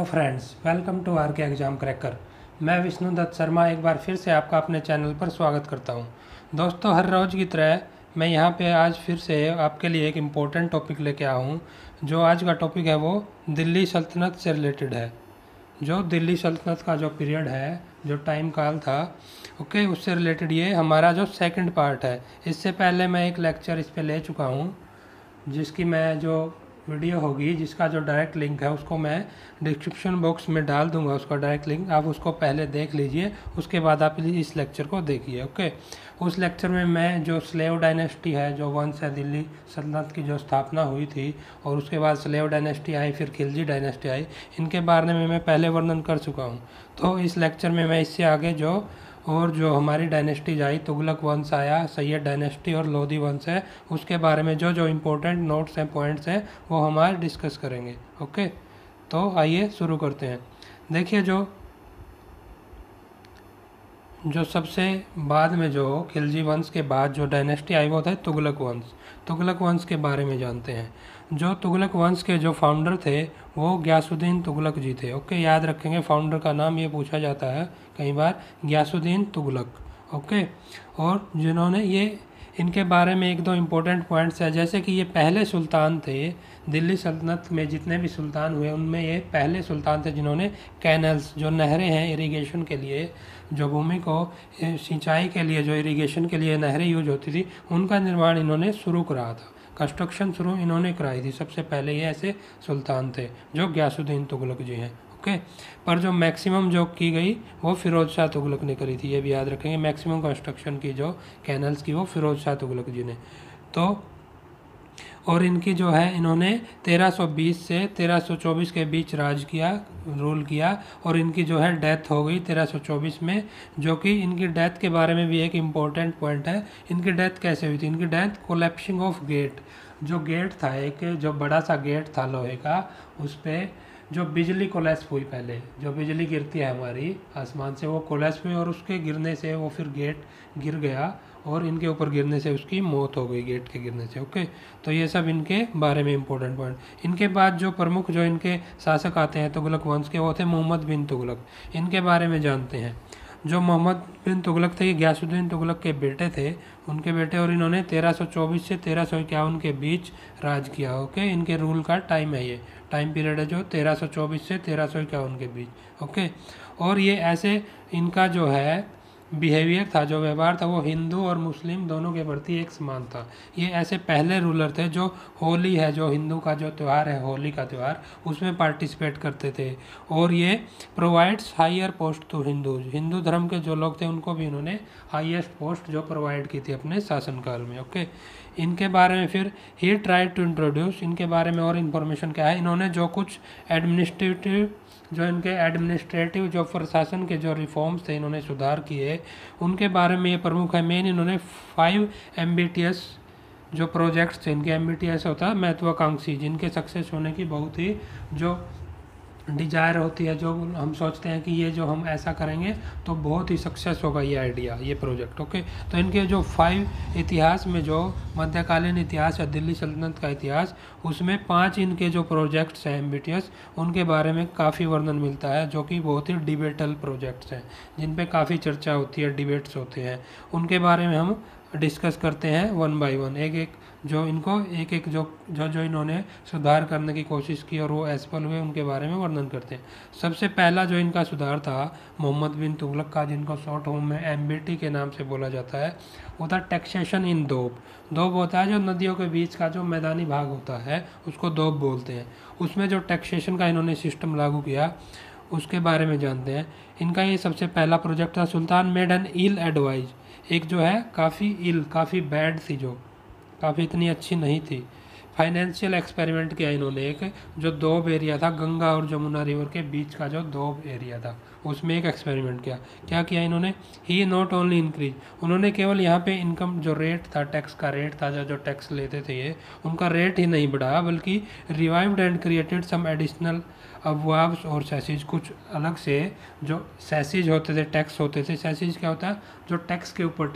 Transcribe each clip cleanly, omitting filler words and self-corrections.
Hello friends, welcome to R K exam cracker. मैं विष्णु दत्त शर्मा एक बार फिर से आपका अपने चैनल पर स्वागत करता हूं। दोस्तों, हर रोज़ की तरह मैं यहां पे आज फिर से आपके लिए एक इम्पोर्टेंट टॉपिक लेके आया हूं। जो आज का टॉपिक है वो दिल्ली सल्तनत से रिलेटेड है। जो दिल्ली सल्तनत का जो पीरियड है, जो टाइम काल था, ओके, उससे रिलेटेड ये हमारा जो सेकंड पार्ट है। इससे पहले मैं एक लेक्चर इस पे ले चुका हूँ, जिसकी मैं जो वीडियो होगी, जिसका जो डायरेक्ट लिंक है उसको मैं डिस्क्रिप्शन बॉक्स में डाल दूंगा। उसका डायरेक्ट लिंक आप उसको पहले देख लीजिए, उसके बाद आप इस लेक्चर को देखिए। ओके, उस लेक्चर में मैं जो स्लेव डायनेस्टी है, जो वंश है दिल्ली सल्तनत की जो स्थापना हुई थी, और उसके बाद स्लेव डायनेस्टी आई, फिर खिलजी डायनेस्टी आई, इनके बारे में मैं पहले वर्णन कर चुका हूँ। तो इस लेक्चर में मैं इससे आगे जो हमारी डायनेस्टीज आई, तुगलक वंश आया, सैयद डायनेस्टी और लोधी वंश है, उसके बारे में जो इम्पोर्टेंट नोट्स हैं, पॉइंट्स हैं, वो हमारे डिस्कस करेंगे। ओके, तो आइए शुरू करते हैं। देखिए, जो सबसे बाद में जो खिलजी वंश के बाद जो डायनेस्टी आई वो था तुगलक वंश। तुगलक वंश के बारे में जानते हैं। जो तुगलक वंश के जो फाउंडर थे वो गयासुद्दीन तुगलक जी थे। ओके, याद रखेंगे, फाउंडर का नाम ये पूछा जाता है कई बार, गयासुद्दीन तुगलक। ओके, और जिन्होंने ये, इनके बारे में एक दो इम्पोर्टेंट पॉइंट्स है, जैसे कि ये पहले सुल्तान थे दिल्ली सल्तनत में। जितने भी सुल्तान हुए उनमें ये पहले सुल्तान थे जिन्होंने कैनल्स, जो नहरें हैं इरिगेशन के लिए, जो भूमि को सिंचाई के लिए, जो इरिगेशन के लिए नहरें यूज होती थी, उनका निर्माण इन्होंने शुरू करा था। कंस्ट्रक्शन शुरू इन्होंने कराई थी। सबसे पहले ये ऐसे सुल्तान थे जो गयासुद्दीन तुगलक जी हैं। ओके, पर जो मैक्सिमम जो की गई वो फिरोज शाह तुगलक ने करी थी, ये भी याद रखेंगे। मैक्सिमम कंस्ट्रक्शन की जो कैनल्स की वो फिरोज शाह तुगलक जी ने। तो और इनकी जो है, इन्होंने 1320 से 1324 के बीच राज किया, रूल किया, और इनकी जो है डेथ हो गई 1324 में। जो कि इनकी डेथ के बारे में भी एक इम्पोर्टेंट पॉइंट है। इनकी डेथ कैसे हुई थी? इनकी डेथ कोलैप्सिंग ऑफ गेट, जो गेट था, एक जो बड़ा सा गेट था लोहे का, उस पर जो बिजली कोलैप्स हुई, पहले जो बिजली गिरती है हमारी आसमान से, वो कोलैप्स हुई, और उसके गिरने से वो फिर गेट गिर गया, और इनके ऊपर गिरने से उसकी मौत हो गई, गेट के गिरने से। ओके, तो ये सब इनके बारे में इम्पोर्टेंट पॉइंट। इनके बाद जो प्रमुख जो इनके शासक आते हैं तुगलक वंश के, वो थे मोहम्मद बिन तुगलक। इनके बारे में जानते हैं। जो मोहम्मद बिन तुगलक थे, ये गयासुद्दीन तुगलक के बेटे थे, उनके बेटे, और इन्होंने 1324 से 1351 के बीच राज किया। ओके, इनके रूल का टाइम है, ये टाइम पीरियड है जो 1324 से 1351 के बीच। ओके, और ये ऐसे, इनका जो है बिहेवियर था, जो व्यवहार था, वो हिंदू और मुस्लिम दोनों के प्रति एक समान था। ये ऐसे पहले रूलर थे जो होली है, जो हिंदू का जो त्यौहार है, होली का त्यौहार, उसमें पार्टिसिपेट करते थे। और ये provides higher post to Hindus, Hindu धर्म के जो लोग थे उनको भी इन्होंने हाईएस्ट पोस्ट जो प्रोवाइड की थी अपने शासनकाल में। ओके, इनके बारे में फिर ही ट्राइड टू इंट्रोड्यूस, इनके बारे में और इन्फॉर्मेशन क्या है, इन्होंने जो कुछ एडमिनिस्ट्रेटिव जो प्रशासन के जो रिफॉर्म्स थे, इन्होंने सुधार किए, उनके बारे में ये प्रमुख है। मेन इन्होंने 5 एम्बिटियस जो प्रोजेक्ट्स थे, इनके एम्बिटियस होता है महत्वाकांक्षी, जिनके सक्सेस होने की बहुत ही जो डिजायर होती है, जो हम सोचते हैं कि ये जो हम ऐसा करेंगे तो बहुत ही सक्सेस होगा ये आइडिया, ये प्रोजेक्ट। ओके, तो इनके जो 5 इतिहास में, जो मध्यकालीन इतिहास है दिल्ली सल्तनत का इतिहास, उसमें 5 इनके जो प्रोजेक्ट्स हैं एम्बिटियस, उनके बारे में काफ़ी वर्णन मिलता है, जो कि बहुत ही डिबेटल प्रोजेक्ट्स हैं, जिन पे काफ़ी चर्चा होती है, डिबेट्स होते हैं। उनके बारे में हम डिस्कस करते हैं वन बाय वन, एक एक जो इनको एक एक जो इन्होंने सुधार करने की कोशिश की और वो असफल हुए, उनके बारे में वर्णन करते हैं। सबसे पहला जो इनका सुधार था मोहम्मद बिन तुगलक का, जिनको शॉर्ट फॉर्म में एमबीटी के नाम से बोला जाता है, वो था टैक्सेशन इन दोब। दोब होता है जो नदियों के बीच का जो मैदानी भाग होता है, उसको दोब बोलते हैं। उसमें जो टैक्सेशन का इन्होंने सिस्टम लागू किया, उसके बारे में जानते हैं। इनका ये सबसे पहला प्रोजेक्ट था। सुल्तान मेड एन इल एडवाइज, एक जो है काफ़ी बैड थी, जो काफ़ी इतनी अच्छी नहीं थी, फाइनेंशियल एक्सपेरिमेंट किया इन्होंने। एक जो दोब एरिया था, गंगा और जमुना रिवर के बीच का जो दोब एरिया था, उसमें एक एक्सपेरिमेंट किया। क्या किया इन्होंने? ही नॉट ओनली इंक्रीज, उन्होंने केवल यहाँ पे इनकम जो रेट था, टैक्स का रेट था, जो टैक्स लेते थे ये, उनका रेट ही नहीं बढ़ाया, बल्कि revived and created some additional अबवाब्स और सेसिज, कुछ अलग से जो सेसिज होते थे, टैक्स होते थे। सेसिज क्या होता है? जो टैक्स के ऊपर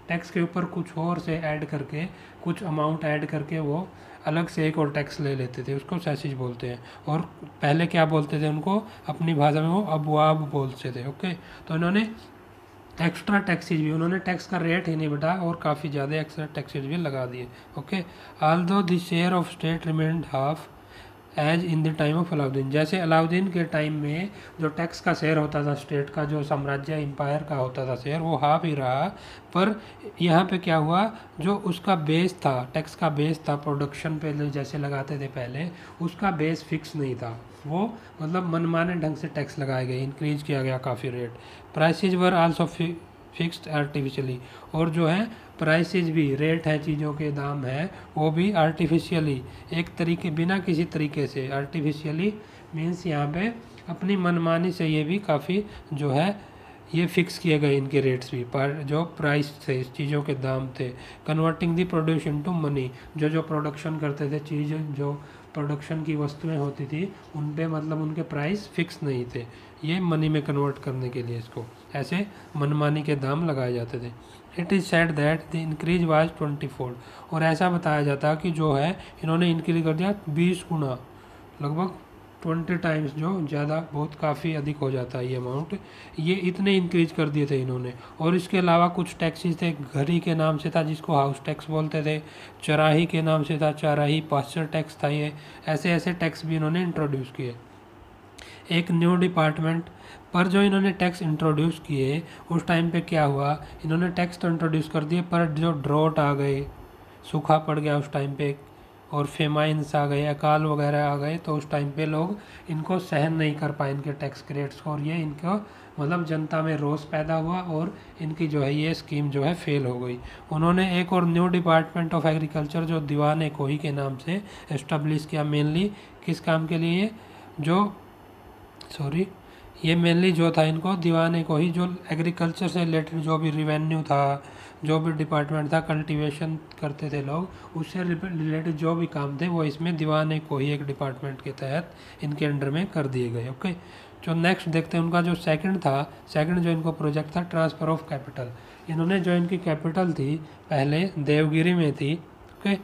टैक्स के ऊपर कुछ और से ऐड करके, कुछ अमाउंट ऐड करके वो अलग से एक और टैक्स ले लेते थे, उसको सेसिज बोलते हैं। और पहले क्या बोलते थे उनको, अपनी भाषा में वो अबवाब बोलते थे। ओके, तो इन्होंने एक्स्ट्रा टैक्सेज भी, उन्होंने टैक्स का रेट ही नहीं बढ़ाया और काफ़ी ज़्यादा एक्स्ट्रा टैक्सेज भी लगा दिए। Okay, although the share of state remained half as in the time of Alauddin. जैसे अलाउद्दीन के टाइम में जो टैक्स का शेयर होता था स्टेट का, जो साम्राज्य एम्पायर का होता था शेयर, वो हाफ ही रहा। पर यहाँ पे क्या हुआ, जो उसका बेस था, टैक्स का बेस था, प्रोडक्शन पे जैसे लगाते थे पहले, उसका बेस फिक्स नहीं था। वो मतलब मनमाने ढंग से टैक्स लगाए गए, इंक्रीज किया गया काफ़ी rate. Prices were also fixed artificially, और जो है प्राइसेज भी, रेट है, चीज़ों के दाम हैं, वो भी आर्टिफिशियली, एक तरीके, बिना किसी तरीके से। आर्टिफिशियली मीन्स यहाँ पे अपनी मनमानी से ये भी काफ़ी जो है ये फिक्स किए गए इनके रेट्स भी, पर जो प्राइस थे, चीज़ों के दाम थे। Converting the production to money, जो प्रोडक्शन करते थे, चीज़ जो प्रोडक्शन की वस्तुएं होती थी उन पे मतलब उनके प्राइस फिक्स नहीं थे, ये मनी में कन्वर्ट करने के लिए इसको ऐसे मनमानी के दाम लगाए जाते थे। It is said that the increase was 24, और ऐसा बताया जाता कि जो है इन्होंने इंक्रीज कर दिया 20 गुना, लगभग 20 टाइम्स, जो ज़्यादा बहुत काफ़ी अधिक हो जाता है ये अमाउंट, ये इतने इंक्रीज कर दिए थे इन्होंने। और इसके अलावा कुछ टैक्सेस थे, घड़ी के नाम से था जिसको हाउस टैक्स बोलते थे, चराही के नाम से था चराही, पास्चर टैक्स था ये, ऐसे ऐसे टैक्स भी इन्होंने इंट्रोड्यूस किए। एक न्यू डिपार्टमेंट, पर जो इन्होंने टैक्स इंट्रोड्यूस किए उस टाइम पे क्या हुआ, इन्होंने टैक्स तो इंट्रोड्यूस कर दिए, पर जो ड्रॉट आ गए, सूखा पड़ गया उस टाइम पे, और फेमाइंस आ गए, अकाल वगैरह आ गए, तो उस टाइम पे लोग इनको सहन नहीं कर पाए, इनके टैक्स रेट्स को, और ये इनको मतलब जनता में रोष पैदा हुआ और इनकी जो है ये स्कीम जो है फेल हो गई। उन्होंने एक और न्यू डिपार्टमेंट ऑफ एग्रीकल्चर जो दीवान कोही के नाम से इस्टेब्लिश किया, मेनली किस काम के लिए, ये मेनली जो था इनको दीवान कोही, जो एग्रीकल्चर से रिलेटेड जो भी रिवेन्यू था, जो भी डिपार्टमेंट था, कल्टीवेशन करते थे लोग, उससे रिलेटेड जो भी काम थे वो इसमें दीवान कोही एक डिपार्टमेंट के तहत इनके अंडर में कर दिए गए। ओके, जो नेक्स्ट देखते हैं उनका जो सेकंड जो इनको प्रोजेक्ट था, ट्रांसफ़र ऑफ कैपिटल। इन्होंने जो इनकी कैपिटल थी पहले देवगिरी में थी, ओके,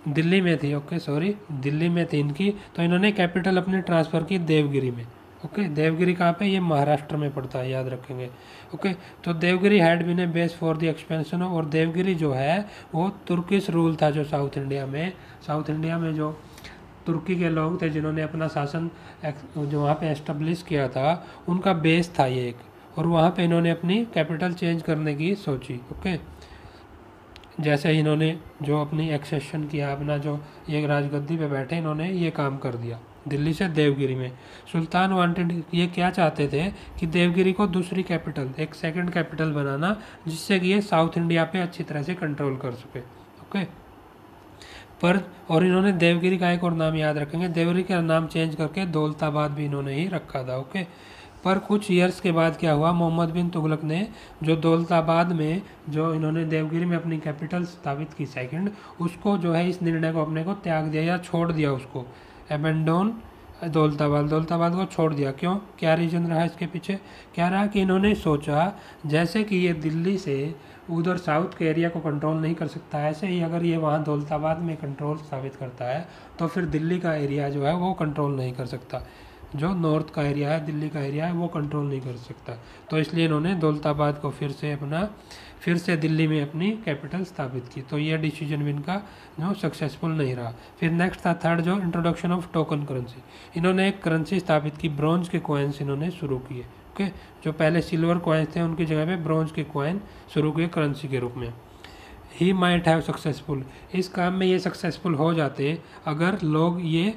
दिल्ली में थी, दिल्ली में थी इनकी, तो इन्होंने कैपिटल अपनी ट्रांसफ़र की देवगिरी में। ओके, देवगिरी कहाँ पे, ये महाराष्ट्र में पड़ता है, याद रखेंगे। ओके, तो Devagiri had been a base for the expansion, और देवगिरी जो है वो तुर्किश रूल था, जो साउथ इंडिया में जो तुर्की के लोग थे जिन्होंने अपना शासन जो वहाँ पे एस्टेब्लिश किया था, उनका बेस था ये एक, और वहाँ पे इन्होंने अपनी कैपिटल चेंज करने की सोची। ओके, जैसे इन्होंने जो अपनी एक्सेशन किया, अपना जो ये राजगद्दी पे बैठे, इन्होंने ये काम कर दिया दिल्ली से देवगिरी में। सुल्तान वांटेड, ये क्या चाहते थे कि देवगिरी को दूसरी कैपिटल, एक सेकंड कैपिटल बनाना, जिससे कि ये साउथ इंडिया पे अच्छी तरह से कंट्रोल कर सके। ओके, पर और इन्होंने देवगिरी का एक और नाम याद रखेंगे, देवगिरी का नाम चेंज करके दौलताबाद भी इन्होंने ही रखा था। ओके, पर कुछ ईयर्स के बाद क्या हुआ, मोहम्मद बिन तुगलक ने जो दौलताबाद में जो इन्होंने देवगिरी में अपनी कैपिटल स्थापित की सेकंड, उसको जो है इस निर्णय को अपने को त्याग दिया या छोड़ दिया, उसको एबेंडोन दौलताबाद को छोड़ दिया। क्यों, क्या रीज़न रहा इसके पीछे, क्या रहा कि इन्होंने सोचा जैसे कि ये दिल्ली से उधर साउथ के एरिया को कंट्रोल नहीं कर सकता है, ऐसे ही अगर ये वहाँ दौलताबाद में कंट्रोल स्थापित करता है तो फिर दिल्ली का एरिया जो है वो कंट्रोल नहीं कर सकता, जो नॉर्थ का एरिया है, दिल्ली का एरिया है, वो कंट्रोल नहीं कर सकता। तो इसलिए इन्होंने दौलताबाद को फिर से दिल्ली में अपनी कैपिटल स्थापित की। तो ये डिसीजन भी इनका जो सक्सेसफुल नहीं रहा। फिर नेक्स्ट था थर्ड, जो इंट्रोडक्शन ऑफ टोकन करेंसी। इन्होंने एक करेंसी स्थापित की, ब्रॉन्ज के कॉइन्स इन्होंने शुरू किए। ओके, जो पहले सिल्वर कॉइन्स थे उनकी जगह पे ब्रॉन्ज के कॉइन शुरू किए करेंसी के रूप में। ही माइट हैव सक्सेसफुल, इस काम में ये सक्सेसफुल हो जाते अगर लोग ये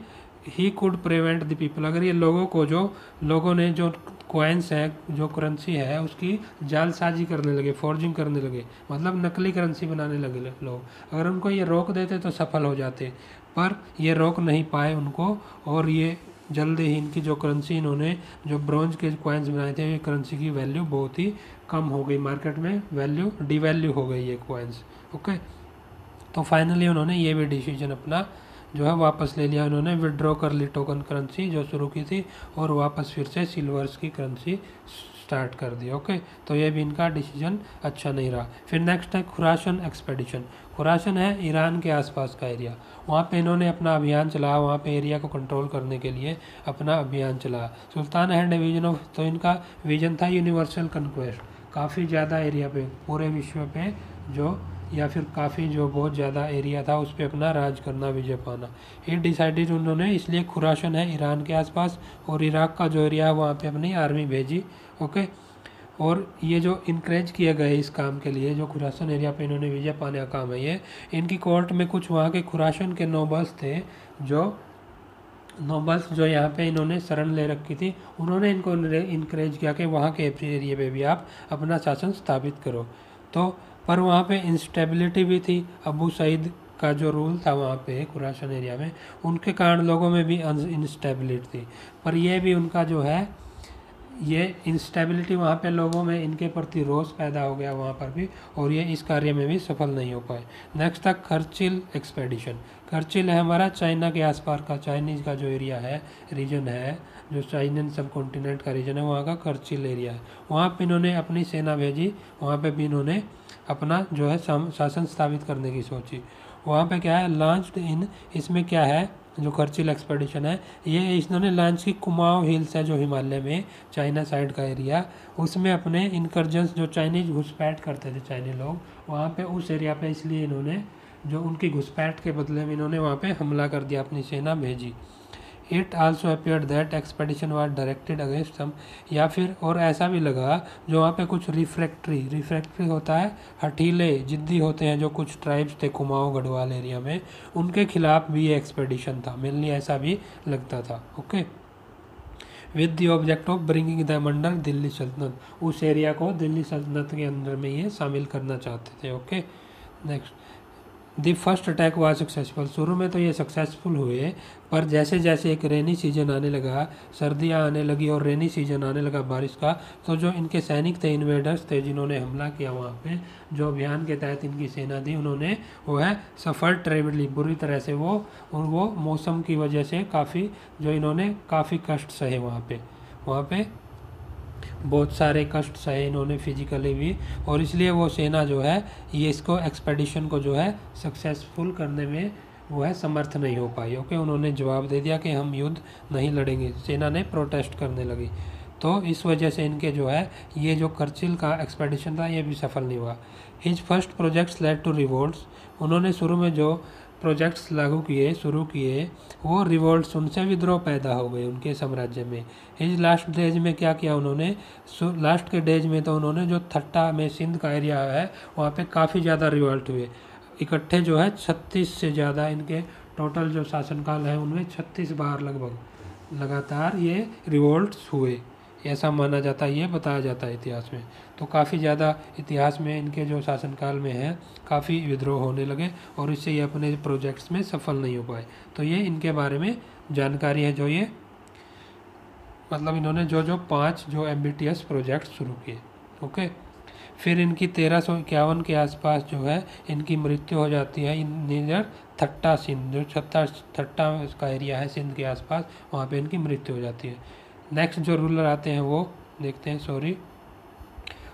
he could prevent the people, अगर ये लोगों ने जो कॉइन्स हैं, जो करेंसी है, उसकी जालसाजी करने लगे, फॉर्जिंग करने लगे, मतलब नकली करेंसी बनाने लगे लोग, अगर उनको ये रोक देते तो सफल हो जाते, पर ये रोक नहीं पाए उनको, और ये जल्द ही इनकी जो करेंसी, इन्होंने जो ब्रॉन्ज के कॉइन्स बनाए थे, ये करेंसी की वैल्यू बहुत ही कम हो गई, मार्केट में वैल्यू डिवैल्यू हो गई ये कॉइन्स। ओके, तो फाइनली उन्होंने ये भी डिसीजन अपना जो है वापस ले लिया, उन्होंने विड्रॉ कर ली टोकन करेंसी जो शुरू की थी, और वापस फिर से सिल्वर्स की करेंसी स्टार्ट कर दिया। ओके, तो ये भी इनका डिसीजन अच्छा नहीं रहा। फिर नेक्स्ट है खुरासन एक्सपेडिशन। खुरासन है ईरान के आसपास का एरिया, वहाँ पे इन्होंने अपना अभियान चलाया, वहाँ पे एरिया को कंट्रोल करने के लिए अपना अभियान चलाया। सुल्तान है डिवीजन ऑफ, तो इनका विजन था यूनिवर्सल कन्क्वेस्ट, काफ़ी ज़्यादा एरिया पे, पूरे विश्व पे जो, या फिर काफ़ी जो बहुत ज़्यादा एरिया था उस पर अपना राज करना, विजय पाना। ये डिसाइडेड उन्होंने, इसलिए खुरासन है ईरान के आसपास और इराक का जो एरिया है वहाँ पे अपनी आर्मी भेजी। ओके, और ये जो इनक्रेज किए गए इस काम के लिए, जो खुरासन एरिया पे इन्होंने विजय पाने का काम है, ये इनकी कोर्ट में कुछ वहाँ के खुरासन के नोबल्स थे, जो नोबल्स जो यहाँ पे इन्होंने शरण ले रखी थी, उन्होंने इनको इनक्रेज किया कि वहाँ के एरिया पे भी आप अपना शासन स्थापित करो। तो पर वहाँ पे इंस्टेबिलिटी भी थी, अबू सईद का जो रूल था वहाँ पे खुरासन एरिया में, उनके कारण लोगों में भी इंस्टेबिलिटी थी। पर यह भी उनका जो है, ये इंस्टेबिलिटी वहाँ पे लोगों में इनके प्रति रोष पैदा हो गया वहाँ पर भी, और ये इस कार्य में भी सफल नहीं हो पाए। नेक्स्ट था खर्चिल एक्सपेडिशन। खर्चिल है हमारा चाइना के आसपास का, चाइनीज़ का जो एरिया है, रीजन है, जो चाइनीन सब कॉन्टिनेंट का रीजन है, वहाँ का खर्चिल एरिया है। वहाँ पे इन्होंने अपनी सेना भेजी, वहाँ पे भी इन्होंने अपना जो है शासन स्थापित करने की सोची। वहाँ पे क्या है, लॉन्च्ड इन, इसमें क्या है जो खर्चिल एक्सपेडिशन है, ये इन्होंने लॉन्च की कुमाऊं हिल्स है जो हिमालय में चाइना साइड का एरिया, उसमें अपने इनकर्जन्स जो चाइनीज घुसपैठ करते थे चाइनी लोग वहाँ पे, उस एरिया पे, इसलिए इन्होंने जो उनकी घुसपैठ के बदले में इन्होंने वहाँ पे हमला कर दिया, अपनी सेना भेजी। It also appeared that expedition was directed against some, या फिर और ऐसा भी लगा जो वहाँ पे कुछ रिफ्रैक्टरी होता है, हठीले जिद्दी होते हैं जो कुछ ट्राइब्स थे कुमाऊं गढ़वाल एरिया में, उनके खिलाफ भी ये एक्सपेडिशन था, मेनली ऐसा भी लगता था। Okay, with the object of bringing them under Delhi सल्तनत, उस एरिया को दिल्ली सल्तनत के अंदर में ये शामिल करना चाहते थे। Okay, next the first attack हुआ सक्सेसफुल। शुरू में तो ये सक्सेसफुल हुए, पर जैसे जैसे एक रेनी सीजन आने लगा, सर्दियाँ आने लगी और रेनी सीजन आने लगा बारिश का, तो जो इनके सैनिक थे, इन्वेडर्स थे, जिन्होंने हमला किया वहाँ पे, जो अभियान के तहत इनकी सेना थी, उन्होंने वो है सफ़र ट्रेवली बुरी तरह से, वो मौसम की वजह से काफ़ी, जो इन्होंने काफ़ी कष्ट सहे वहाँ पे बहुत सारे कष्ट सहे इन्होंने फिजिकली भी, और इसलिए वो सेना जो है ये इसको एक्सपेडिशन को जो है सक्सेसफुल करने में वो है समर्थ नहीं हो पाई। ओके, उन्होंने जवाब दे दिया कि हम युद्ध नहीं लड़ेंगे, सेना ने प्रोटेस्ट करने लगी। तो इस वजह से इनके जो है ये जो करचिल का एक्सपेडिशन था ये भी सफल नहीं हुआ। His first projects led to revolts, उन्होंने शुरू में जो प्रोजेक्ट्स शुरू किए वो रिवोल्ट्स, उनसे विद्रोह पैदा हो गए उनके साम्राज्य में। हिज लास्ट डेज में क्या किया उन्होंने, लास्ट के डेज में तो उन्होंने जो थट्टा में सिंध का एरिया है वहाँ पे काफ़ी ज़्यादा रिवोल्ट हुए इकट्ठे, जो है 36 से ज़्यादा इनके टोटल जो शासनकाल है उनमें 36 बार लगभग लगातार ये रिवोल्ट्स हुए, ऐसा माना जाता है, ये बताया जाता है इतिहास में। तो काफ़ी ज़्यादा इतिहास में इनके जो शासनकाल में है काफ़ी विद्रोह होने लगे, और इससे ये अपने प्रोजेक्ट्स में सफल नहीं हो पाए। तो ये इनके बारे में जानकारी है, जो ये मतलब इन्होंने जो 5 जो एम्बिटियस प्रोजेक्ट शुरू किए। ओके, फिर इनकी 1351 के आसपास जो है इनकी मृत्यु हो जाती है नियर थट्टा सिंध, जो थट्टा का एरिया है सिंध के आसपास, वहाँ पे इनकी मृत्यु हो जाती है। नेक्स्ट जो रूलर आते हैं वो देखते हैं,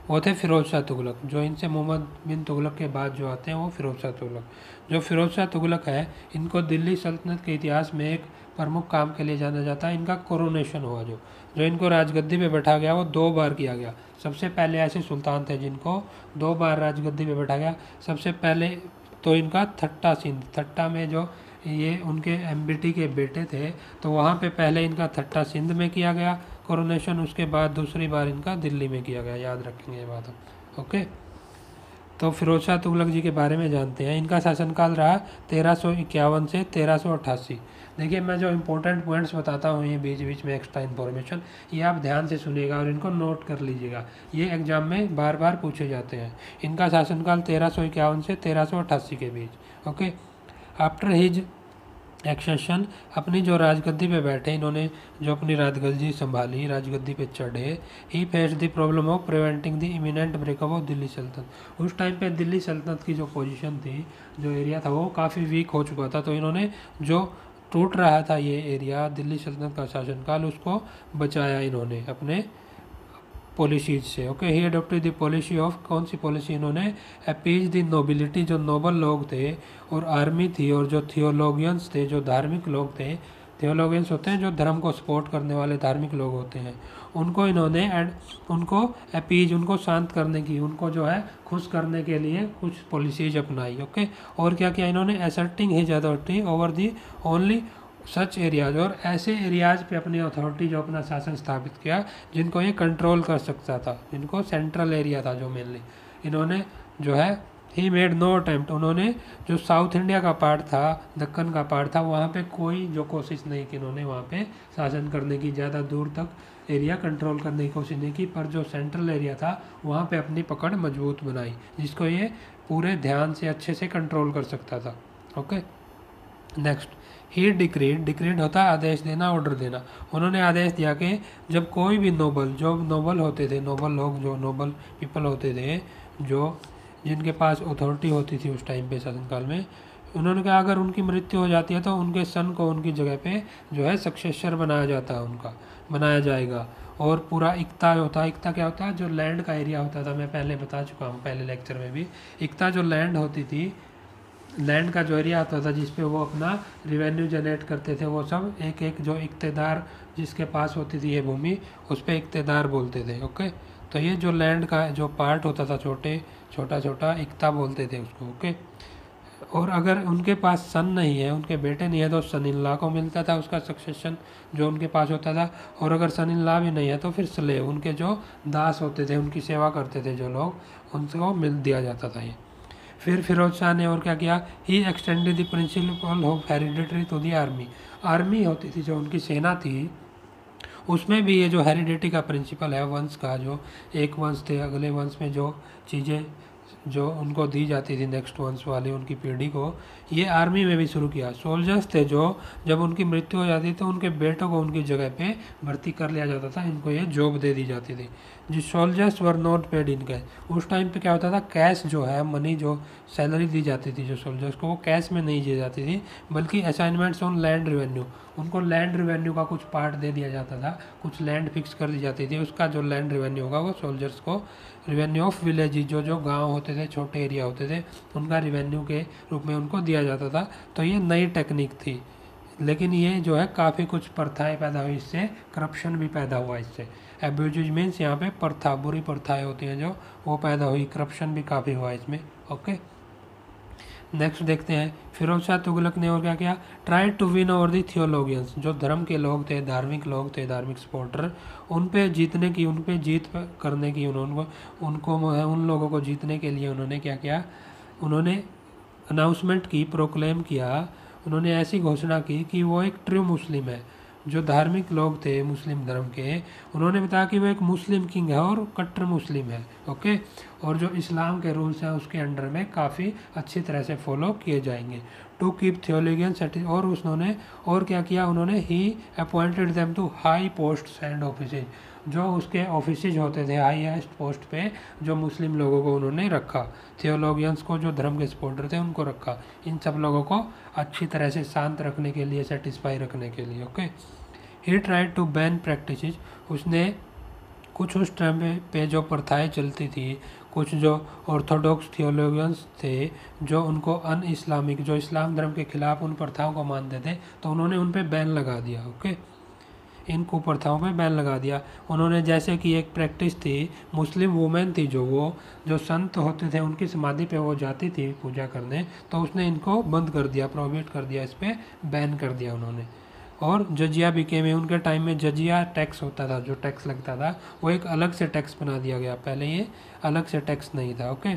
वो थे फिरोज शाह तुगलक। जो इनसे मोहम्मद बिन तुगलक के बाद जो आते हैं वो फिरोज शाह तुगलक। जो फिरोज शाह तुगलक है, इनको दिल्ली सल्तनत के इतिहास में एक प्रमुख काम के लिए जाना जाता है। इनका कोरोनेशन हुआ, जो इनको राजगद्दी पे बैठा गया वो 2 बार किया गया। सबसे पहले ऐसे सुल्तान थे जिनको 2 बार राजगद्दी पे बैठा गया। सबसे पहले तो इनका थट्टा सिंध, थट्टा में जो ये उनके एम्बिटी के बेटे थे, तो वहाँ पे पहले इनका थट्टा सिंध में किया गया कोरोनेशन, उसके बाद दूसरी बार इनका दिल्ली में किया गया, याद रखेंगे ये बात हम। ओके, तो फिरोज शाह तुगलक जी के बारे में जानते हैं। इनका शासनकाल रहा 1351 से 1388। देखिए, मैं जो इंपॉर्टेंट पॉइंट्स बताता हूँ ये बीच बीच में एक्स्ट्रा इन्फॉर्मेशन, ये आप ध्यान से सुनिएगा और इनको नोट कर लीजिएगा, ये एग्जाम में बार बार पूछे जाते हैं। इनका शासनकाल 1351 से 1388 के बीच। ओके, आफ्टर हिज एक्सेशन, अपनी जो राजगद्दी पे बैठे, इन्होंने जो अपनी राजगद्दी संभाली, राजगद्दी पे चढ़े, he face the problem of preventing the imminent breakup of Delhi सल्तनत। उस टाइम पे दिल्ली सल्तनत की जो पोजीशन थी, जो एरिया था, वो काफ़ी वीक हो चुका था। तो इन्होंने जो टूट रहा था ये एरिया दिल्ली सल्तनत का शासनकाल, उसको बचाया इन्होंने अपने पॉलिसीज से। Okay, he adopted the policy of, कौन सी पॉलिसी इन्होंने, अपीज द नोबिलिटी, जो नोबल लोग थे, और आर्मी थी, और जो थियोलॉगियंस थे, जो धार्मिक लोग थे। थियोलॉगियंस होते हैं जो धर्म को सपोर्ट करने वाले धार्मिक लोग होते हैं, उनको इन्होंने उनको अपीज, उनको शांत करने की, उनको जो है खुश करने के लिए कुछ पॉलिसीज अपनाई। ओके, और क्या किया इन्होंने, asserting his authority over the only such areas, और ऐसे एरियाज पे अपनी अथॉरिटी, जो अपना शासन स्थापित किया जिनको ये कंट्रोल कर सकता था, जिनको सेंट्रल एरिया था जो मेनली, इन्होंने जो है ही मेड नो अटेम्प्ट, उन्होंने जो साउथ इंडिया का पार्ट था, दक्कन का पार्ट था, वहाँ पे कोई जो कोशिश नहीं की इन्होंने वहाँ पे शासन करने की, ज़्यादा दूर तक एरिया कंट्रोल करने की कोशिश नहीं की, पर जो सेंट्रल एरिया था वहाँ पे अपनी पकड़ मजबूत बनाई, जिसको ये पूरे ध्यान से अच्छे से कंट्रोल कर सकता था। ओके, नेक्स्ट, ही डिक्रीड, डिक्रीड होता है आदेश देना, ऑर्डर देना। उन्होंने आदेश दिया कि जब कोई भी नोबल, जो नोबल होते थे, नोबल लोग, जो नोबल पीपल होते थे, जो जिनके पास अथॉरिटी होती थी उस टाइम पे शासनकाल में, उन्होंने कहा अगर उनकी मृत्यु हो जाती है तो उनके सन को उनकी जगह पे जो है सक्सेसर बनाया जाता है, उनका बनाया जाएगा। और पूरा इक्ता होता है, इक्ता क्या होता है, जो लैंड का एरिया होता था, मैं पहले बता चुका हूँ पहले लेक्चर में भी। इक्ता जो लैंड होती थी, लैंड का जो एरिया आता था जिस पे वो अपना रिवेन्यू जनरेट करते थे, वो सब एक एक जो इक्तेदार जिसके पास होती थी ये भूमि, उस पर इक्तेदार बोलते थे। ओके, तो ये जो लैंड का जो पार्ट होता था, छोटा छोटा इक्ता बोलते थे उसको। ओके, और अगर उनके पास सन नहीं है, उनके बेटे नहीं है, तो सन इन लॉ को मिलता था उसका सक्सेशन जो उनके पास होता था। और अगर सन इन लॉ भी नहीं है तो फिर स्लेव, उनके जो दास होते थे, उनकी सेवा करते थे जो लोग, उनको मिल दिया जाता था ये। फिर फिरोज शाह ने और क्या किया, he extended the principle of hereditary to the army. Army होती थी जो उनकी सेना थी, उसमें भी ये जो हेरिडिटी का प्रिंसिपल है, वंश का, जो एक वंश थे अगले वंश में जो चीज़ें जो उनको दी जाती थी नेक्स्ट वंश वाली उनकी पीढ़ी को, ये आर्मी में भी शुरू किया। सोल्जर्स थे जो जब उनकी मृत्यु हो जाती तो उनके बेटों को उनकी जगह पे भर्ती कर लिया जाता था, इनको ये जॉब दे दी जाती थी। जो soldiers were not paid in cash, उस टाइम पे क्या होता था, कैश जो है, मनी जो सैलरी दी जाती थी जो सोल्जर्स को, वो कैश में नहीं दी जाती थी, बल्कि असाइनमेंट्स ऑन लैंड रेवेन्यू, उनको लैंड रेवेन्यू का कुछ पार्ट दे दिया जाता था, कुछ लैंड फिक्स कर दी जाती थी, उसका जो लैंड रेवेन्यू होगा वो सोल्जर्स को, रिवेन्यू ऑफ विलेज, जो जो गांव होते थे, छोटे एरिया होते थे, उनका रिवेन्यू के रूप में उनको दिया जाता था। तो ये नई टेक्निक थी, लेकिन ये जो है काफ़ी कुछ प्रथाएं पैदा हुई इससे, करप्शन भी पैदा हुआ इससे। एब्यूज मीन्स यहाँ पे प्रथा, बुरी प्रथाएं होती हैं जो, वो पैदा हुई, करप्शन भी काफ़ी हुआ इसमें। ओके, नेक्स्ट देखते हैं, फिरोज शाह तुगलक ने और क्या किया, try to win over the theologians, जो धर्म के लोग थे, धार्मिक लोग थे, धार्मिक सपोर्टर, उन पे जीतने की, उन पे जीत करने की, उनको उन लोगों को जीतने के लिए उन्होंने क्या किया, उन्होंने अनाउंसमेंट की, प्रोक्लेम किया, उन्होंने ऐसी घोषणा की कि वो एक ट्रू मुस्लिम है। जो धार्मिक लोग थे मुस्लिम धर्म के, उन्होंने बताया कि वो एक मुस्लिम किंग है और कट्टर मुस्लिम है। ओके, और जो इस्लाम के रूल्स हैं उसके अंडर में काफ़ी अच्छी तरह से फॉलो किए जाएंगे। टू कीप थियोलॉजियन सेटिस, और उन्होंने और क्या किया, उन्होंने he appointed them to high post and offices, जो उसके ऑफिसेज होते थे हाईएस्ट पोस्ट पे, जो मुस्लिम लोगों को उन्होंने रखा, थियोलॉगियंस को, जो धर्म के सपोर्टर थे उनको रखा, इन सब लोगों को अच्छी तरह से शांत रखने के लिए, सेटिस्फाई रखने के लिए। Okay, he tried to ban practices, उसने कुछ उस टाइम पे जो प्रथाएं चलती थी, कुछ जो ऑर्थोडॉक्स थियोलॉगियंस थे जो उनको अन इस्लामिक, जो इस्लाम धर्म के खिलाफ उन प्रथाओं को मानते थे, तो उन्होंने उन पे बैन लगा दिया। ओके, इन कुप्रथाओं पे बैन लगा दिया उन्होंने। जैसे कि एक प्रैक्टिस थी, मुस्लिम वुमेन थी जो संत होते थे उनकी समाधि पे वो जाती थी पूजा करने, तो उसने इनको बंद कर दिया, प्रोहिबिट कर दिया, इस पर बैन कर दिया उन्होंने। और जजिया बिके में, उनके टाइम में जजिया टैक्स होता था, जो टैक्स लगता था वो एक अलग से टैक्स बना दिया गया, पहले ये अलग से टैक्स नहीं था। Okay,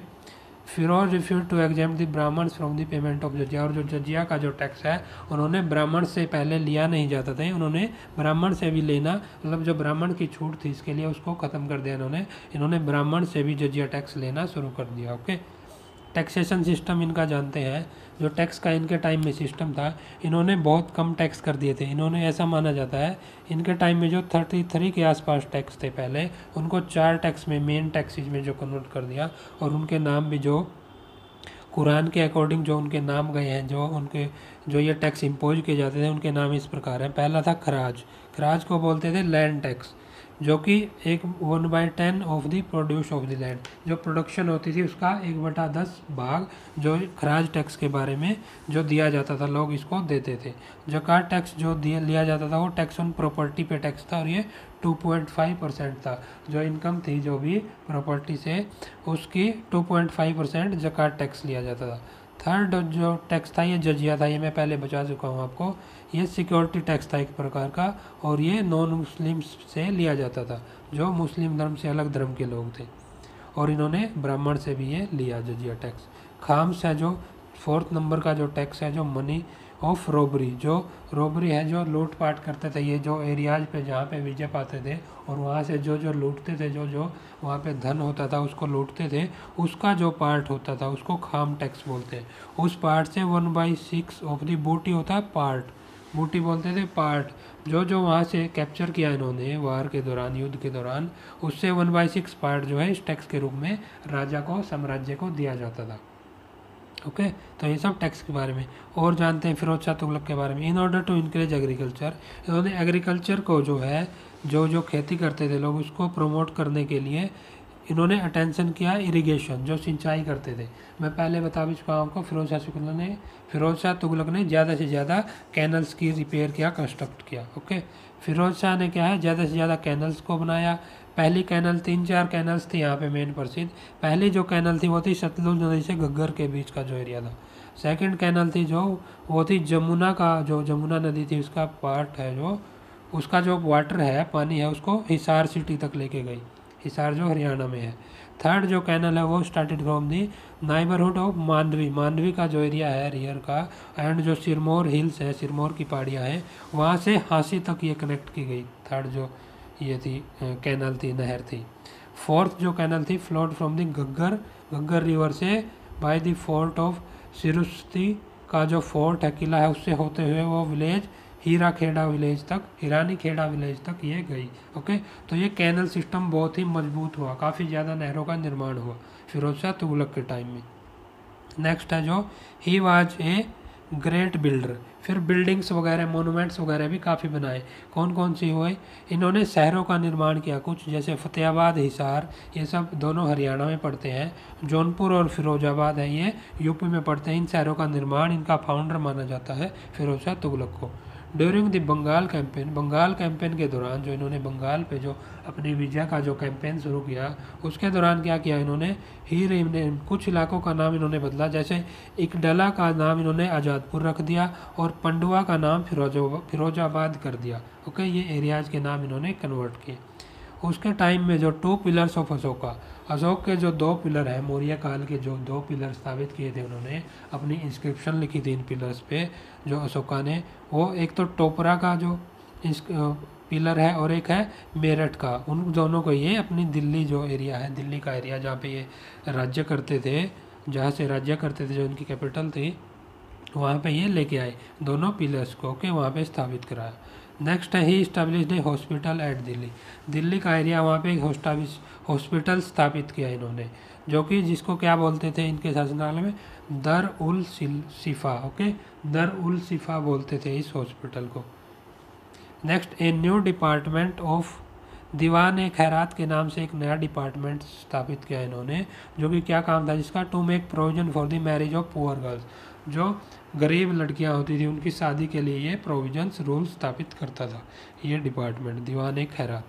Firoz refuse to exempt the Brahmans from the payment of jizya, और जो जजिया का जो टैक्स है उन्होंने ब्राह्मण से पहले लिया नहीं जाता था, उन्होंने ब्राह्मण से भी लेना, मतलब जो ब्राह्मण की छूट थी इसके लिए उसको ख़त्म कर दिया इन्होंने ब्राह्मण से भी जजिया टैक्स लेना शुरू कर दिया। ओके, टैक्सेशन सिस्टम इनका जानते हैं, जो टैक्स का इनके टाइम में सिस्टम था, इन्होंने बहुत कम टैक्स कर दिए थे। इन्होंने, ऐसा माना जाता है इनके टाइम में जो 33 के आसपास टैक्स थे पहले, उनको 4 टैक्स में, मेन टैक्सेज में जो कन्वर्ट कर दिया, और उनके नाम भी जो कुरान के अकॉर्डिंग जो उनके नाम गए हैं, जो ये टैक्स इम्पोज किए जाते थे उनके नाम इस प्रकार हैं। पहला था खराज, खराज को बोलते थे लैंड टैक्स, जो कि एक 1/10 of the produce of the land, जो प्रोडक्शन होती थी उसका 1/10 भाग जो खराज टैक्स के बारे में जो दिया जाता था, लोग इसको देते थे। ज़कात टैक्स जो लिया जाता था वो टैक्स ऑन प्रॉपर्टी पे टैक्स था, और ये 2.5% था। जो इनकम थी जो भी प्रॉपर्टी से, उसकी 2.5% ज़कात टैक्स लिया जाता था। थर्ड जो टैक्स था ये जजिया था, ये मैं पहले बता चुका हूँ आपको। ये सिक्योरिटी टैक्स था एक प्रकार का, और ये नॉन मुस्लिम से लिया जाता था, जो मुस्लिम धर्म से अलग धर्म के लोग थे, और इन्होंने ब्राह्मण से भी ये लिया जजिया टैक्स। खाम्स है जो 4th नंबर का जो टैक्स है, जो मनी ऑफ रॉबरी, जो रॉबरी है जो लूटपाट करते थे, ये जो एरियाज पे जहाँ पे विजय पाते थे और वहाँ से जो जो लूटते थे, जो जो वहाँ पे धन होता था उसको लूटते थे, उसका जो पार्ट होता था उसको खाम टैक्स बोलते हैं। उस पार्ट से 1/6 ऑफ दी बूटी होता है, पार्ट बूटी बोलते थे, पार्ट जो जो वहाँ से कैप्चर किया इन्होंने वार के दौरान, युद्ध के दौरान, उससे 1/6 पार्ट जो है इस टैक्स के रूप में राजा को, साम्राज्य को दिया जाता था। ओके तो ये सब टैक्स के बारे में। और जानते हैं फिरोज शाह तुगलक के बारे में। In order to increase agriculture, इन्होंने एग्रीकल्चर को जो है, जो जो खेती करते थे लोग, उसको प्रमोट करने के लिए इन्होंने अटेंशन किया इरिगेशन, जो सिंचाई करते थे। मैं पहले बता भी चुका हूँ आपको, फिरोज शाह तुगलक ने ज़्यादा से ज़्यादा कैनल्स की रिपेयर किया, कंस्ट्रक्ट किया। ओके फिरोज शाह ने क्या है, ज़्यादा से ज़्यादा कैनल्स को बनाया। पहली कैनल, 3-4 कैनल्स थी यहाँ पे मेन प्रसिद्ध। पहली जो कैनल थी वो थी सतलुज नदी से घग्गर के बीच का जो एरिया था। सेकंड कैनल थी जो, वो थी जमुना का, जो जमुना नदी थी उसका पार्ट है, जो उसका जो वाटर है, पानी है, उसको हिसार सिटी तक लेके गई, हिसार जो हरियाणा में है। थर्ड जो कैनल है वो started from the neighbourhood of Mandvi, Mandvi का जो एरिया है रियर का, एंड जो सिरमौर हिल्स है, सिरमौर की पहाड़ियाँ हैं, वहाँ से हांसी तक ये कनेक्ट की गई। थर्ड जो ये थी कैनल थी, नहर थी। फोर्थ जो कैनल थी flowed from the Ghaggar river से बाय द फोर्ट ऑफ सिरुस्ती का जो फोर्ट है, किला है, उससे होते हुए वो विलेज हीरा खेड़ा विलेज तक, हिरानी खेड़ा विलेज तक ये गई। ओके तो ये कैनल सिस्टम बहुत ही मजबूत हुआ, काफ़ी ज़्यादा नहरों का निर्माण हुआ फिरोज शाह तुगलक के टाइम में। नेक्स्ट है जो he was a great builder, फिर बिल्डिंग्स वगैरह, मोनूमेंट्स वगैरह भी काफ़ी बनाए। कौन कौन सी हुई, इन्होंने शहरों का निर्माण किया कुछ, जैसे फतेहाबाद, हिसार, ये सब दोनों हरियाणा में पड़ते हैं। जौनपुर और फिरोजाबाद है, ये यूपी में पड़ते हैं। इन शहरों का निर्माण, इनका फाउंडर माना जाता है फिरोज शाह तुगलक को। During the Bengal campaign, Bengal campaign के दौरान, जो इन्होंने बंगाल पे जो अपनी विजय का जो कैंपेन शुरू किया, उसके दौरान क्या किया इन्होंने, कुछ इलाकों का नाम इन्होंने बदला, जैसे इकडला का नाम इन्होंने आज़ादपुर रख दिया और पंडुआ का नाम फिरोजाबाद कर दिया। ओके ये एरियाज़ के नाम इन्होंने कन्वर्ट किए। उसके टाइम में जो 2 पिलर्स ऑफ अशोका, अशोक के जो 2 पिलर हैं, मौर्य काल के जो 2 पिलर स्थापित किए थे उन्होंने, अपनी इंस्क्रिप्शन लिखी थी इन पिलर्स पे जो अशोका ने, वो एक तो टोपरा का जो पिलर है और एक है मेरठ का। उन दोनों को ये अपनी दिल्ली जो एरिया है, दिल्ली का एरिया जहाँ पे ये राज्य करते थे, जहाँ से राज्य करते थे, जो उनकी कैपिटल थी, वहाँ पे ये लेके आए दोनों पिलर्स को के वहाँ पे स्थापित कराया। नेक्स्ट है he established a hospital at Delhi, Delhi का एरिया, वहाँ पे एक हॉस्पिटल स्थापित किया इन्होंने, जो कि जिसको क्या बोलते थे इनके शासनकाल में, दर उल शिफा। ओके दर उल शिफा बोलते थे इस हॉस्पिटल को। Next a new department of Diwan e Khairat के नाम से एक नया डिपार्टमेंट स्थापित किया इन्होंने, जो कि क्या काम था जिसका, to make provision for the marriage of poor girls, जो गरीब लड़कियां होती थी उनकी शादी के लिए ये प्रोविजंस रूल स्थापित करता था ये डिपार्टमेंट, दीवान ए खैरात।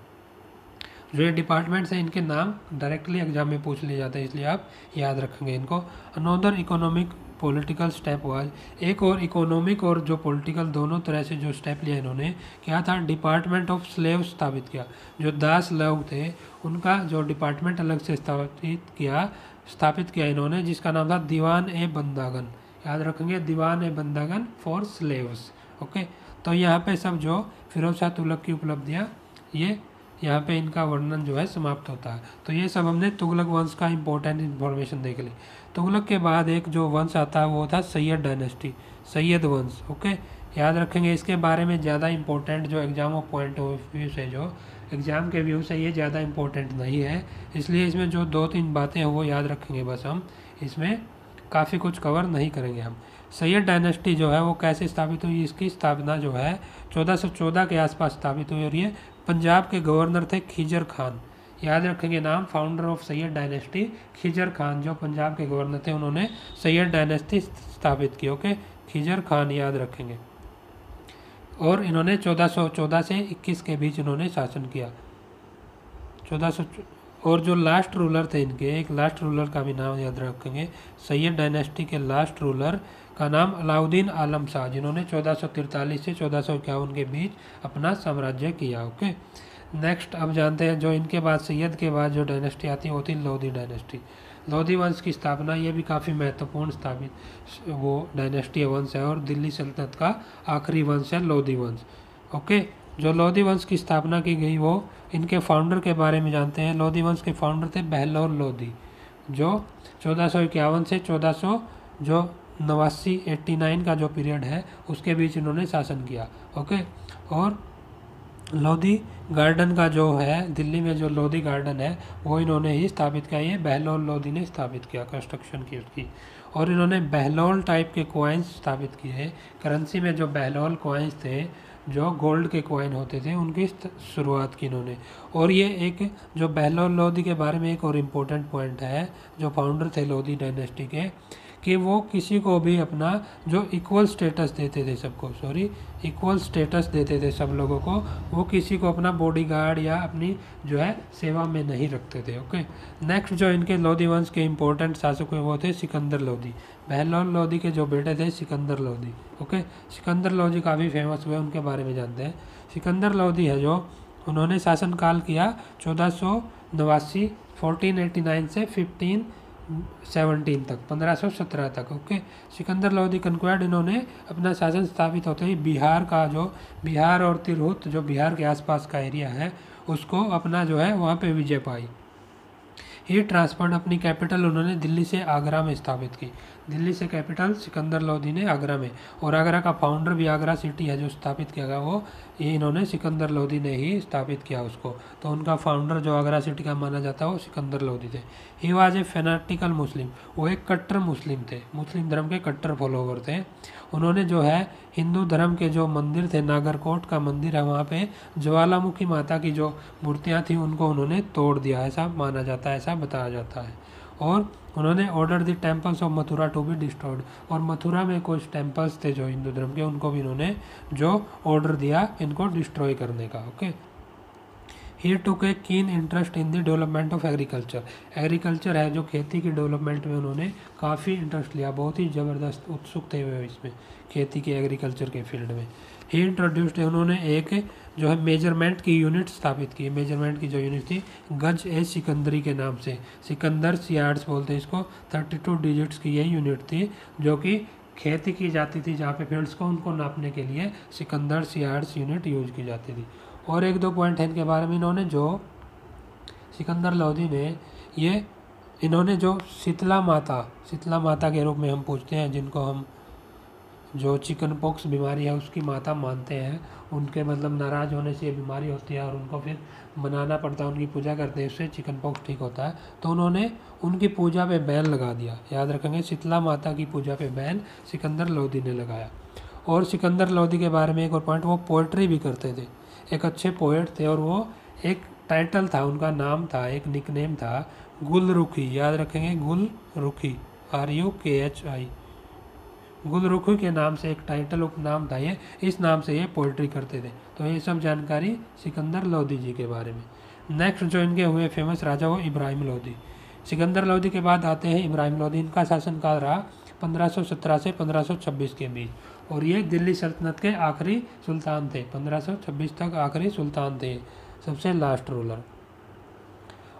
जो ये डिपार्टमेंट्स हैं इनके नाम डायरेक्टली एग्जाम में पूछ लिए जाते हैं, इसलिए आप याद रखेंगे इनको। Another economic political step was, एक और इकोनॉमिक और जो पॉलिटिकल दोनों तरह से जो स्टेप लिया इन्होंने, क्या था, डिपार्टमेंट ऑफ स्लेव स्थापित किया। जो दास लोग थे उनका जो डिपार्टमेंट अलग से स्थापित किया इन्होंने, जिसका नाम था दीवान ए बंदागन। याद रखेंगे दीवान ए बंदागन फॉर स्लेव्स। ओके तो यहाँ पे सब जो फिरोज शाह तुगलक की उपलब्धियाँ, ये यहाँ पे इनका वर्णन जो है समाप्त होता है। तो ये सब हमने तुगलक वंश का इंपॉर्टेंट इन्फॉर्मेशन देख ली। तुगलक के बाद एक जो वंश आता है वो था सैयद डायनेस्टी, सैयद वंश। ओके याद रखेंगे, इसके बारे में ज़्यादा इंपॉर्टेंट जो exam of point of view से, जो एग्ज़ाम के व्यू से ये ज़्यादा इंपॉर्टेंट नहीं है, इसलिए इसमें जो 2-3 बातें हैं वो याद रखेंगे बस। हम इसमें काफ़ी कुछ कवर नहीं करेंगे हम। सैयद डायनेस्टी जो है वो कैसे स्थापित हुई, इसकी स्थापना जो है 1414 के आसपास स्थापित हुई, और ये पंजाब के गवर्नर थे खिजर खान, याद रखेंगे नाम, founder of Sayyid dynasty Khizr Khan, जो पंजाब के गवर्नर थे उन्होंने सैयद डायनेस्टी स्थापित की। ओके, खिजर खान याद रखेंगे। और इन्होंने 1414 से 21 के बीच इन्होंने शासन किया। 1400। और जो लास्ट रूलर थे इनके, एक लास्ट रूलर का भी नाम याद रखेंगे, सैयद डायनेस्टी के लास्ट रूलर का नाम अलाउद्दीन आलम शाह, जिन्होंने 1443 से 1451 के बीच अपना साम्राज्य किया। ओके, नेक्स्ट अब जानते हैं जो इनके बाद सैयद के बाद जो डायनेस्टी आती है वो थी लोधी डायनेस्टी। लोधी वंश की स्थापना, ये भी काफ़ी महत्वपूर्ण स्थापित वो डायनेस्टी वंश है और दिल्ली सल्तनत का आखिरी वंश है लोधी वंश। ओके, जो लोधी वंश की स्थापना की गई वो इनके फाउंडर के बारे में जानते हैं। लोधी वंश के फाउंडर थे बहलोल लोधी, जो 1451 से 1400 जो 89 का जो पीरियड है उसके बीच इन्होंने शासन किया। ओके, और लोधी गार्डन का जो है दिल्ली में, जो लोधी गार्डन है वो इन्होंने ही स्थापित किया, ये बहलोल लोधी ने स्थापित किया, कंस्ट्रक्शन की उसकी। और इन्होंने बहलोल टाइप के कॉइन्स स्थापित किए, करेंसी में जो बहलोल कॉइन्स थे जो गोल्ड के कॉइन होते थे उनकी शुरुआत की इन्होंने। और ये एक जो बहलोल लोधी के बारे में एक और इम्पोर्टेंट पॉइंट है, जो फाउंडर थे लोधी डायनेस्टी के, कि वो किसी को भी अपना जो इक्वल स्टेटस देते थे सबको, इक्वल स्टेटस देते थे सब लोगों को, वो किसी को अपना बॉडीगार्ड या अपनी जो है सेवा में नहीं रखते थे। ओके, नेक्स्ट जो इनके लोधी वंश के इम्पोर्टेंट शासक हुए वो थे सिकंदर लोधी, बहलोल लोधी के जो बेटे थे सिकंदर लोधी। ओके, सिकंदर लोधी काफ़ी फेमस हुए, उनके बारे में जानते हैं। सिकंदर लोधी है जो उन्होंने शासनकाल किया 1489 1489 से 1517 तक, 1517 तक। ओके, सिकंदर लोधी कन्क्वायर्ड, इन्होंने अपना शासन स्थापित होते ही बिहार और तिरहुत जो बिहार के आसपास का एरिया है उसको अपना जो है वहाँ पे विजय पाई। ही ट्रांसफर्ड, अपनी कैपिटल उन्होंने दिल्ली से आगरा में स्थापित की। दिल्ली से कैपिटल सिकंदर लोधी ने आगरा में, और आगरा का फाउंडर भी आगरा सिटी है जो स्थापित किया गया वो ये इन्होंने सिकंदर लोधी ने ही स्थापित किया उसको। तो उनका फाउंडर जो आगरा सिटी का माना जाता है वो सिकंदर लोधी थे। ही वाज ए फैनाटिकल मुस्लिम, वो एक कट्टर मुस्लिम थे, मुस्लिम धर्म के कट्टर फॉलोवर थे। उन्होंने जो है हिंदू धर्म के जो मंदिर थे, नागरकोट का मंदिर है वहाँ पे ज्वालामुखी माता की जो मूर्तियाँ थी उनको उन्होंने तोड़ दिया, ऐसा माना जाता है, ऐसा बताया जाता है। और उन्होंने order the temples of Mathura to be destroyed, और मथुरा में कुछ टेम्पल्स थे जो हिंदू धर्म के, उनको भी इन्होंने जो ऑर्डर दिया इनको डिस्ट्रॉय करने का। Okay, he took A keen interest in the development of agriculture, agriculture है जो खेती की डेवलपमेंट में उन्होंने काफ़ी इंटरेस्ट लिया, बहुत ही ज़बरदस्त उत्सुक थे वे इसमें, खेती के एग्रीकल्चर के फील्ड में। ही इंट्रोड्यूस्ड, उन्होंने एक जो है मेजरमेंट की यूनिट स्थापित की, मेजरमेंट की जो यूनिट थी गज ए सिकंदरी के नाम से, सिकंदर यार्ड्स बोलते हैं इसको, 32 डिजिट्स की यही यूनिट थी जो कि खेती की जाती थी जहाँ पे फील्ड्स को उनको नापने के लिए सिकंदर यार्ड्स यूनिट यूज की जाती थी। और एक दो पॉइंट है इनके बारे में, इन्होंने जो सिकंदर लोधी ने ये इन्होंने जो शीतला माता के रूप में हम पूछते हैं, जिनको हम जो चिकन पॉक्स बीमारी है उसकी माता मानते हैं, उनके मतलब नाराज़ होने से ये बीमारी होती है और उनको फिर मनाना पड़ता है, उनकी पूजा करते हैं, उससे चिकन पॉक्स ठीक होता है। तो उन्होंने उनकी पूजा पे बैन लगा दिया, याद रखेंगे, शीतला माता की पूजा पे बैन सिकंदर लोधी ने लगाया। और सिकंदर लोधी के बारे में एक और पॉइंट, वो पोइट्री भी करते थे, एक अच्छे पोएट थे, और वो एक टाइटल था, उनका नाम था, एक निकनेम था गुलरुखी, याद रखेंगे, गुलरुखी, RUKHI, गुलरुखी के नाम से एक टाइटल उपनाम था ये, इस नाम से ये पोइट्री करते थे। तो ये सब जानकारी सिकंदर लोधी जी के बारे में। नेक्स्ट जो इनके हुए फेमस राजा वो इब्राहिम लोधी। सिकंदर लोधी के बाद आते हैं इब्राहिम लोधी, इनका शासनकाल रहा 1517 से 1526 के बीच, और ये दिल्ली सल्तनत के आखिरी सुल्तान थे, 1526 तक आखिरी सुल्तान थे, सबसे लास्ट रूलर।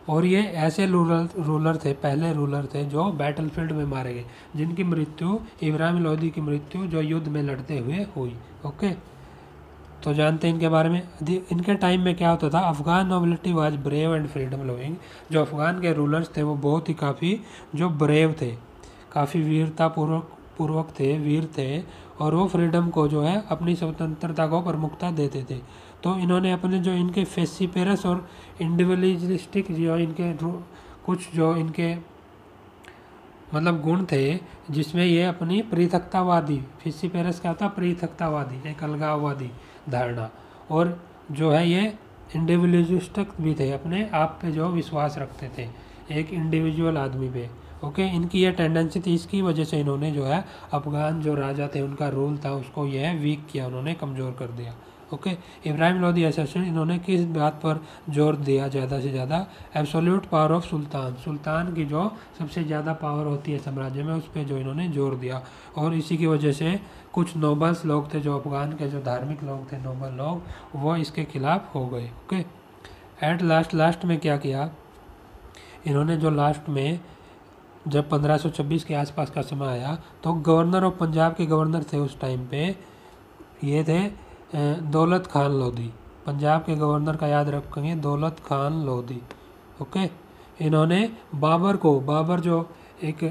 और ये ऐसे रूलर थे, पहले रूलर थे जो बैटलफील्ड में मारे गए, जिनकी मृत्यु, इब्राहिम लोधी की मृत्यु जो युद्ध में लड़ते हुए हुई। ओके, तो जानते हैं इनके बारे में। इनके टाइम में क्या होता था, Afghan nobility was brave and freedom loving, जो अफगान के रूलर्स थे वो बहुत ही काफ़ी जो ब्रेव थे, काफ़ी वीरता पूर्वक थे, वीर थे, और वो फ्रीडम को जो है अपनी स्वतंत्रता को प्रमुखता देते थे। तो इन्होंने अपने जो इनके फेसिपेरस और इंडिविजुअलिस्टिक जो इनके कुछ जो इनके मतलब गुण थे, जिसमें ये अपनी पृथकतावादी, फेसिपेरस क्या होता है, पृथकतावादी, एक अलगाववादी धारणा, और जो है ये इंडिविजुअलिस्टिक भी थे, अपने आप पे जो विश्वास रखते थे, एक इंडिविजुअल आदमी पे। ओके, इनकी ये टेंडेंसी थी, इसकी वजह से इन्होंने जो है अफगान जो राजा थे उनका रूल था उसको यह वीक किया, उन्होंने कमज़ोर कर दिया। ओके, इब्राहिम लोदी असोसिएशन, इन्होंने किस बात पर जोर दिया ज़्यादा से ज़्यादा? एब्सोल्यूट पावर ऑफ सुल्तान, सुल्तान की जो सबसे ज़्यादा पावर होती है साम्राज्य में उस पर जो इन्होंने जोर दिया। और इसी की वजह से कुछ नोबल्स लोग थे, जो अफगान के जो धार्मिक लोग थे, नोबल लोग, वो इसके खिलाफ हो गए। ओके, एट लास्ट में क्या किया इन्होंने, जो लास्ट में जब 1526 के आसपास का समय आया तो गवर्नर ऑफ पंजाब के गवर्नर थे उस टाइम पे, ये थे दौलत खान लोधी। पंजाब के गवर्नर का याद रखेंगे, दौलत खान लोधी। ओके, इन्होंने बाबर जो एक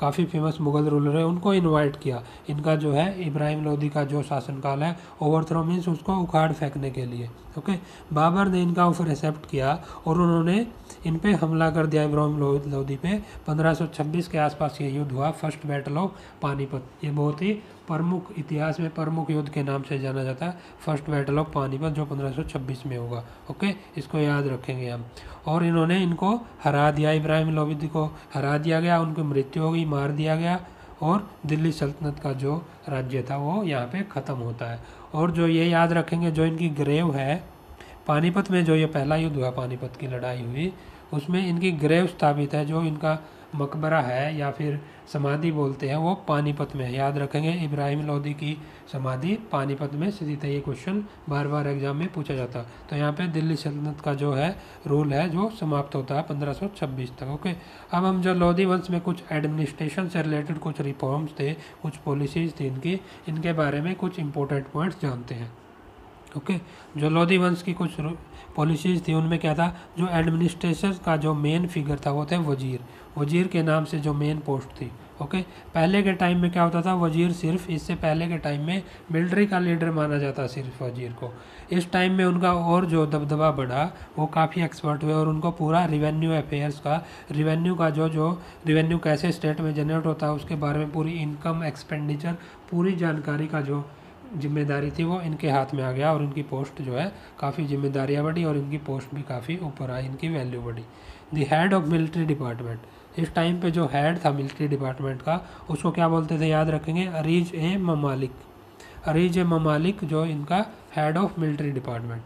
काफ़ी फेमस मुग़ल रूलर है, उनको इनवाइट किया। इनका जो है इब्राहिम लोदी का जो शासनकाल है, ओवरथ्रो मीन्स उसको उखाड़ फेंकने के लिए। ओके, बाबर ने इनका ऑफर एक्सेप्ट किया और उन्होंने इन पे हमला कर दिया इब्राहिम लोदी पे। 1526 के आसपास ये युद्ध हुआ, फर्स्ट बैटल ऑफ पानीपत। ये बहुत ही प्रमुख, इतिहास में प्रमुख युद्ध के नाम से जाना जाता है, फर्स्ट बैटल ऑफ पानीपत, जो 1526 में होगा। ओके, इसको याद रखेंगे हम। और इन्होंने इनको हरा दिया, इब्राहिम लोदी को हरा दिया गया, उनकी मृत्यु हो गई, मार दिया गया, और दिल्ली सल्तनत का जो राज्य था वो यहाँ पे ख़त्म होता है। और जो ये याद रखेंगे, जो इनकी ग्रेव है पानीपत में, जो ये पहला युद्ध हुआ, पानीपत की लड़ाई हुई, उसमें इनकी ग्रेव स्थापित है, जो इनका मकबरा है या फिर समाधि बोलते हैं, वो पानीपत में है। याद रखेंगे, इब्राहिम लोदी की समाधि पानीपत में स्थित है। ये क्वेश्चन बार बार एग्जाम में पूछा जाता है। तो यहाँ पे दिल्ली सल्तनत का जो है रूल है जो समाप्त होता है 1526 तक। ओके, अब हम जो लोधी वंश में कुछ एडमिनिस्ट्रेशन से रिलेटेड कुछ रिफॉर्म्स थे, कुछ पॉलिसीज़ थी इनकी, इनके बारे में कुछ इंपॉर्टेंट पॉइंट्स जानते हैं। ओके, जो लोधी वंश की कुछ पॉलिसीज़ थी उनमें क्या था, जो एडमिनिस्ट्रेशन का जो मेन फिगर था वो थे वजीर। वजीर के नाम से जो मेन पोस्ट थी। ओके, पहले के टाइम में क्या होता था, वजीर सिर्फ, इससे पहले के टाइम में मिलिट्री का लीडर माना जाता सिर्फ वजीर को। इस टाइम में उनका और जो दबदबा बढ़ा, वो काफ़ी एक्सपर्ट हुए और उनको पूरा रिवेन्यू अफेयर्स का, रिवेन्यू का जो रिवेन्यू कैसे स्टेट में जनरेट होता है उसके बारे में पूरी इनकम एक्सपेंडिचर पूरी जानकारी का जो जिम्मेदारी थी वो इनके हाथ में आ गया। और इनकी पोस्ट जो है काफ़ी जिम्मेदारियाँ बढ़ी और इनकी पोस्ट भी काफ़ी ऊपर आई, इनकी वैल्यू बढ़ी। The head of military department, इस टाइम पे जो हेड था मिलिट्री डिपार्टमेंट का, उसको क्या बोलते थे, याद रखेंगे, अरीज ए ममालिक। अरीज ए ममालिक जो इनका head of military department.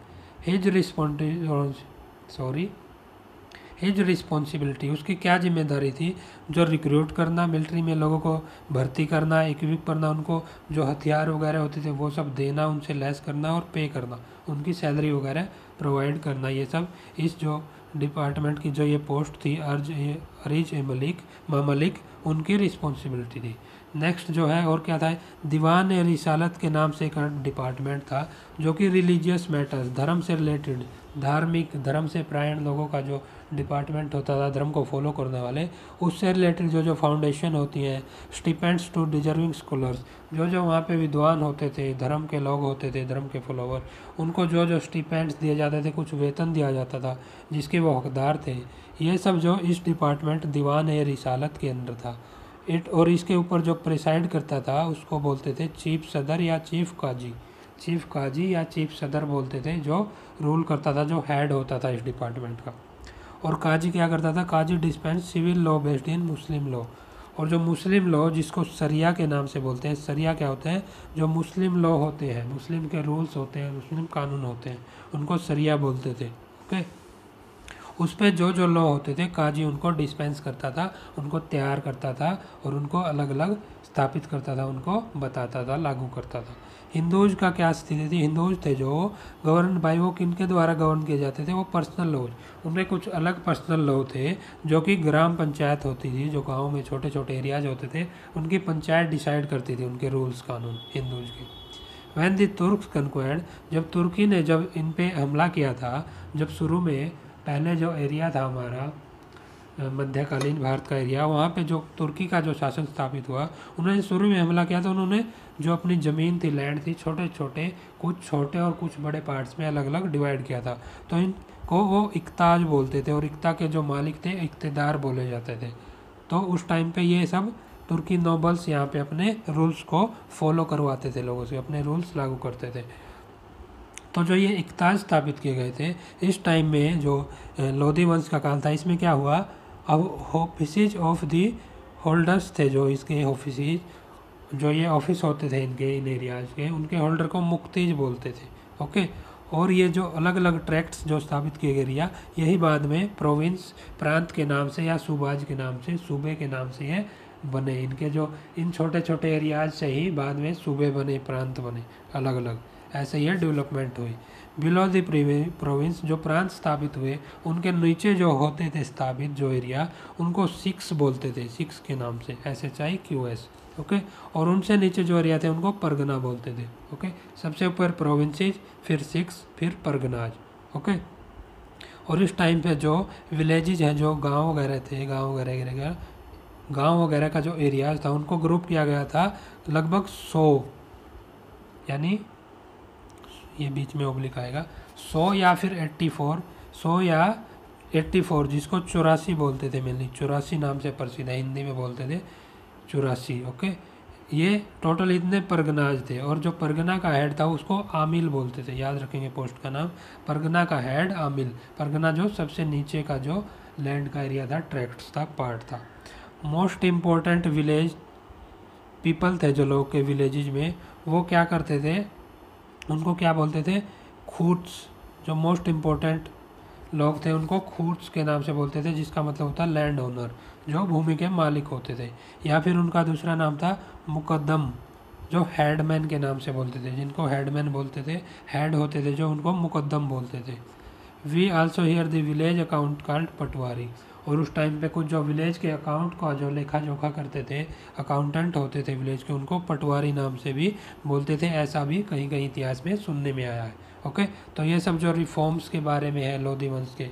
His responsibility, उसकी क्या जिम्मेदारी थी, जो रिक्रूट करना, मिलिट्री में लोगों को भर्ती करना, इक्विप करना, उनको जो हथियार वगैरह होते थे वो सब देना, उनसे लेस करना और पे करना, उनकी सैलरी वगैरह प्रोवाइड करना, ये सब इस जो डिपार्टमेंट की जो ये पोस्ट थी अरीज ए मलिक उनकी रिस्पॉन्सिबिलिटी थी। नेक्स्ट जो है और क्या था, दीवान ए रिसालत के नाम से एक डिपार्टमेंट था, जो कि रिलीजियस मैटर्स, धर्म से रिलेटेड, धार्मिक, धर्म से प्रायण लोगों का जो डिपार्टमेंट होता था, धर्म को फॉलो करने वाले, उससे रिलेटेड जो फाउंडेशन होती हैं, स्टिपेंड्स टू डिजर्विंग स्कॉलर्स, जो वहाँ पे विद्वान होते थे, धर्म के लोग होते थे, धर्म के फॉलोवर, उनको जो स्टिपेंड्स दिए जाते थे, कुछ वेतन दिया जाता था जिसके वो हकदार थे, ये सब जो इस डिपार्टमेंट दीवान ए रिसालत के अंदर था। और इसके ऊपर जो प्रिसाइड करता था उसको बोलते थे चीफ सदर या चीफ काजी। चीफ काजी या चीफ सदर बोलते थे, जो रूल करता था, जो हेड होता था इस डिपार्टमेंट का। और काजी क्या करता था, Qazi dispense civil law based in Muslim law. और जो मुस्लिम लॉ, जिसको सरिया के नाम से बोलते हैं, सरिया क्या होते हैं, जो मुस्लिम लॉ होते हैं, मुस्लिम के रूल्स होते हैं, मुस्लिम कानून होते हैं, उनको सरिया बोलते थे। ओके, उस पर जो लॉ होते थे, काजी उनको डिस्पेंस करता था, उनको तैयार करता था और उनको अलग अलग स्थापित करता था, उनको बताता था, लागू करता था। हिंदूज का क्या स्थिति थी, हिंदूज थे जो गवर्न बाई, वो किनके द्वारा गवर्न किए जाते थे, वो पर्सनल लॉज, उनमें कुछ अलग पर्सनल लॉ थे, जो कि ग्राम पंचायत होती थी, जो गाँव में छोटे छोटे एरियाज होते थे, उनकी पंचायत डिसाइड करती थी उनके रूल्स कानून हिंदूज के। वैन दी तुर्क्स कन्क्वायर्ड, जब तुर्की ने जब इन पे हमला किया था, जब शुरू में पहले जो एरिया था हमारा मध्यकालीन भारत का एरिया, वहाँ पे जो तुर्की का जो शासन स्थापित हुआ, उन्होंने शुरू में हमला किया था, उन्होंने जो अपनी ज़मीन थी, लैंड थी, छोटे छोटे, कुछ छोटे और कुछ बड़े पार्ट्स में अलग अलग डिवाइड किया था। तो इनको वो इक्ताज बोलते थे और इक्ता के जो मालिक थे इक्तेदार बोले जाते थे। तो उस टाइम पे ये सब तुर्की नोबल्स यहाँ पे अपने रूल्स को फॉलो करवाते थे, लोगों से अपने रूल्स लागू करते थे। तो जो ये इक्ताज स्थापित किए गए थे, इस टाइम में जो लोधी वंश का काल था, इसमें क्या हुआ, अब ऑफिसेज ऑफ दी होल्डर्स थे, जो इसके ऑफिसेज, जो ये ऑफिस होते थे इनके, इन एरियाज के, उनके होल्डर को मुक्तिज बोलते थे। ओके, और ये जो अलग अलग ट्रैक्ट्स जो स्थापित किए गए एरिया, यही बाद में प्रोविंस, प्रांत के नाम से या सूबाज के नाम से, सूबे के नाम से ये बने। इनके जो इन छोटे छोटे एरियाज से ही बाद में सूबे बने, प्रांत बने अलग अलग, ऐसे ये डेवलपमेंट हुई। बिलो द प्रोविंस, जो प्रांत स्थापित हुए, उनके नीचे जो होते थे स्थापित जो एरिया, उनको सिक्स बोलते थे, सिक्स के नाम से, SHIQS। ओके, और उनसे नीचे जो एरिया थे उनको परगना बोलते थे। ओके, सबसे ऊपर प्रोविंसेस, फिर सिक्स, फिर परगनाज। ओके, और इस टाइम पे जो विलेजेस हैं, जो गांव वगैरह थे, गांव वगैरह का जो एरियाज था, उनको ग्रुप किया गया था लगभग 100, यानी ये बीच में ओब्लिक आएगा, 100 या फिर 84, 100 या 84, जिसको 84 बोलते थे, मेनली 84 नाम से प्रसिद्ध है, हिंदी में बोलते थे 84। ओके, ये टोटल इतने परगनाज थे, और जो परगना का हेड था उसको आमिल बोलते थे, याद रखेंगे पोस्ट का नाम, परगना का हेड आमिल। परगना जो सबसे नीचे का जो लैंड का एरिया था, ट्रैक्ट्स था, पार्ट था। मोस्ट इम्पोर्टेंट विलेज पीपल थे जो लोग के विलेजेज में, वो क्या करते थे, उनको क्या बोलते थे, खूट्स। जो मोस्ट इम्पोर्टेंट लोग थे उनको खूट्स के नाम से बोलते थे, जिसका मतलब होता है लैंड ओनर, जो भूमि के मालिक होते थे। या फिर उनका दूसरा नाम था मुकद्दम, जो हेडमैन के नाम से बोलते थे, जिनको हेडमैन बोलते थे, हेड होते थे जो, उनको मुकद्दम बोलते थे। We also hear the village account called patwari, और उस टाइम पे कुछ जो विलेज के अकाउंट का जो लेखा जोखा करते थे, अकाउंटेंट होते थे विलेज के, उनको पटवारी नाम से भी बोलते थे, ऐसा भी कहीं कहीं इतिहास में सुनने में आया है। ओके, तो ये सब जो रिफॉर्म्स के बारे में है लोधी वंश के,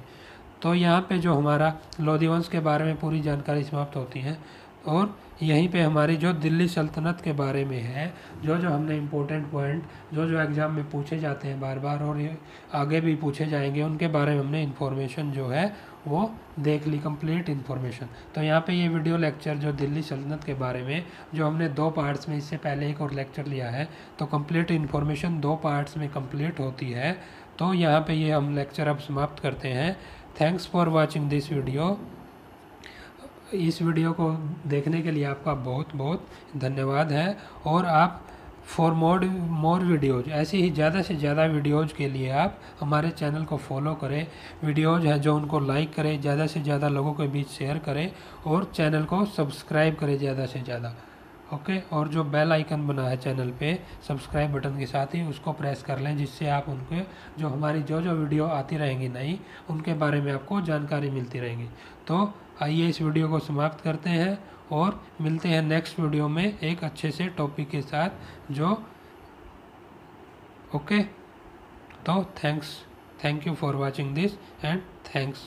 तो यहाँ पे जो हमारा लोधी वंश के बारे में पूरी जानकारी समाप्त होती है। और यहीं पे हमारी जो दिल्ली सल्तनत के बारे में है, जो जो हमने इम्पोर्टेंट पॉइंट जो जो एग्ज़ाम में पूछे जाते हैं बार बार, और ये आगे भी पूछे जाएंगे, उनके बारे में हमने इन्फॉर्मेशन जो है वो देख ली, कंप्लीट इन्फॉर्मेशन। तो यहाँ पे ये वीडियो लेक्चर जो दिल्ली सल्तनत के बारे में, जो हमने 2 पार्ट्स में, इससे पहले एक और लेक्चर लिया है, तो कंप्लीट इन्फॉर्मेशन 2 पार्ट्स में कंप्लीट होती है। तो यहाँ पे ये हम लेक्चर अब समाप्त करते हैं। Thanks for watching this video. इस वीडियो को देखने के लिए आपका बहुत बहुत धन्यवाद है। और आप फॉर मोर वीडियोज, ऐसे ही ज़्यादा से ज़्यादा वीडियोज़ के लिए आप हमारे चैनल को फॉलो करें, वीडियोज़ हैं जो उनको लाइक करें, ज़्यादा से ज़्यादा लोगों के बीच शेयर करें, और चैनल को सब्सक्राइब करें ज़्यादा से ज़्यादा। ओके, और जो बेल आइकन बना है चैनल पे सब्सक्राइब बटन के साथ ही, उसको प्रेस कर लें, जिससे आप उनके जो हमारी जो जो वीडियो आती रहेंगी नई, उनके बारे में आपको जानकारी मिलती रहेंगी। तो आइए इस वीडियो को समाप्त करते हैं, और मिलते हैं नेक्स्ट वीडियो में एक अच्छे से टॉपिक के साथ जो ओके। तो thank you for watching this, and thanks.